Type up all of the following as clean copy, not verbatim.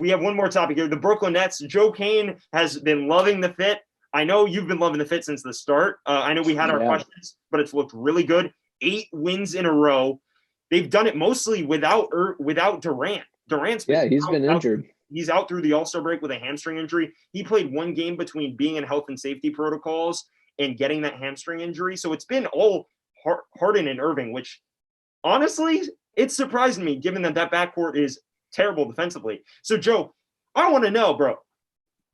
we have one more topic here. The Brooklyn Nets. Joe Kane has been loving the fit. I know you've been loving the fit since the start. I know we had our questions, but it's looked really good. 8 wins in a row. They've done it mostly without Durant. Durant's he's been injured. He's out through the All-Star break with a hamstring injury. He played one game between being in health and safety protocols and getting that hamstring injury. So it's been all Harden and Irving, which honestly, it's surprising me given that backcourt is terrible defensively. So Joe, I want to know, bro,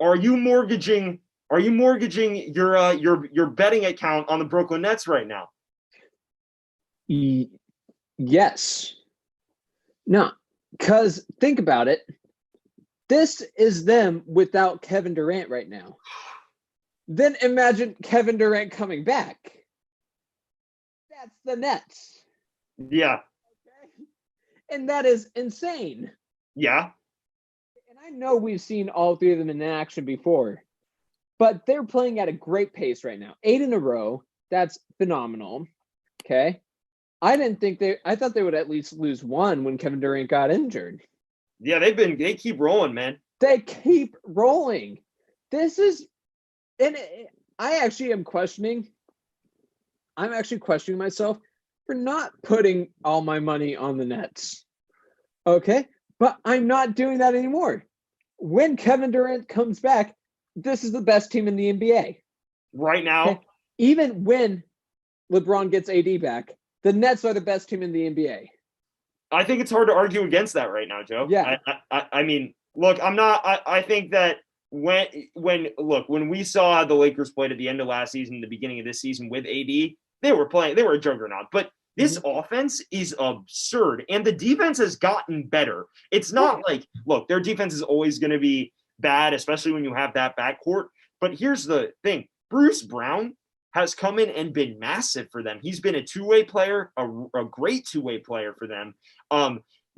are you mortgaging your betting account on the Brooklyn Nets right now? Yes. No, because think about it. This is them without Kevin Durant right now. Then imagine Kevin Durant coming back. That's the Nets. Yeah. Okay? And that is insane. Yeah. And I know we've seen all 3 of them in action before, but they're playing at a great pace right now. 8 in a row. That's phenomenal. Okay. I thought they would at least lose 1 when Kevin Durant got injured. Yeah, they keep rolling, man. They keep rolling. I'm actually questioning myself for not putting all my money on the Nets. Okay? But I'm not doing that anymore. When Kevin Durant comes back, this is the best team in the NBA. Right now. Okay? Even when LeBron gets AD back, the Nets are the best team in the NBA. I think it's hard to argue against that right now, Joe. Yeah. I mean, look, I think that when we saw the Lakers played at the end of last season, the beginning of this season with AD, they were a juggernaut. But this offense is absurd, and the defense has gotten better. It's not like, look, their defense is always going to be bad, especially when you have that backcourt. But here's the thing. Bruce Brown has come in and been massive for them. He's been a two-way player, a great two-way player for them.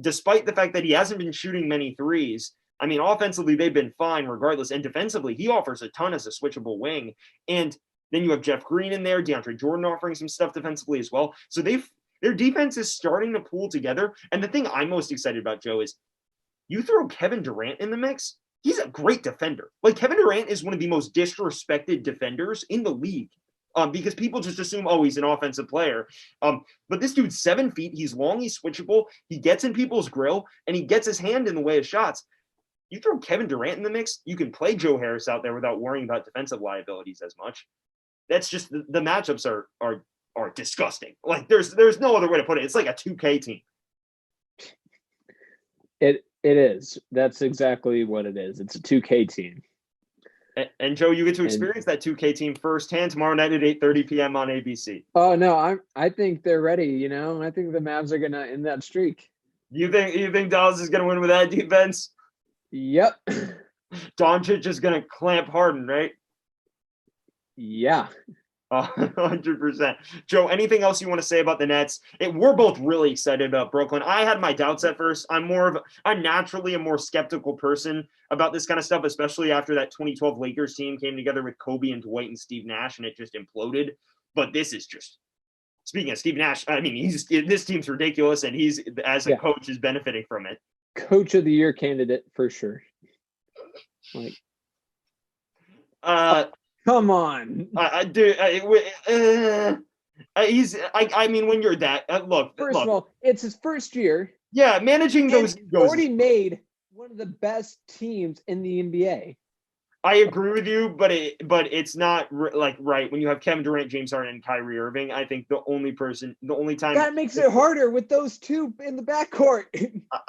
Despite the fact that he hasn't been shooting many threes, I mean, offensively, they've been fine regardless. And defensively, he offers a ton as a switchable wing. And then you have Jeff Green in there, DeAndre Jordan offering some stuff defensively as well. So their defense is starting to pull together. And the thing I'm most excited about, Joe, is you throw Kevin Durant in the mix, he's a great defender. Like, Kevin Durant is one of the most disrespected defenders in the league. Because people just assume, he's an offensive player. But this dude's 7 feet. He's long. He's switchable. He gets in people's grill, and he gets his hand in the way of shots. You throw Kevin Durant in the mix, you can play Joe Harris out there without worrying about defensive liabilities as much. That's just the matchups are disgusting. Like, there's no other way to put it. It's like a 2K team. It is. That's exactly what it is. It's a 2K team. And Joe, you get to experience that 2K team firsthand tomorrow night at 8:30 p.m. on ABC. Oh no, I think they're ready. I think the Mavs are gonna end that streak. You think Dallas is gonna win with that defense? Yep. Doncic is gonna clamp Harden, right? Yeah. 100%. Joe, anything else you want to say about the Nets? We're both really excited about Brooklyn. I had my doubts at first. I'm naturally a more skeptical person about this kind of stuff, especially after that 2012 Lakers team came together with Kobe and Dwight and Steve Nash, and it just imploded. But this is just, speaking of Steve Nash, I mean, this team's ridiculous, and he's, as a coach, is benefiting from it. Coach of the year candidate for sure. Like, come on. I mean, when you're that, look. First of all, it's his first year. Yeah, managing those. Already made one of the best teams in the NBA. I agree with you, but it's not right when you have Kevin Durant, James Harden, and Kyrie Irving. I think the only time that makes it harder with those two in the backcourt.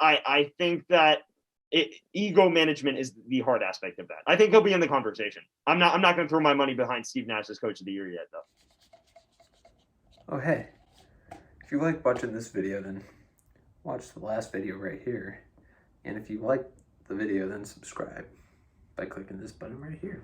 I think that ego management is the hard aspect of that. I think he'll be in the conversation. I'm not going to throw my money behind Steve Nash as coach of the year yet, though. Oh, hey. If you like watching this video, then watch the last video right here. And if you like the video, then subscribe by clicking this button right here.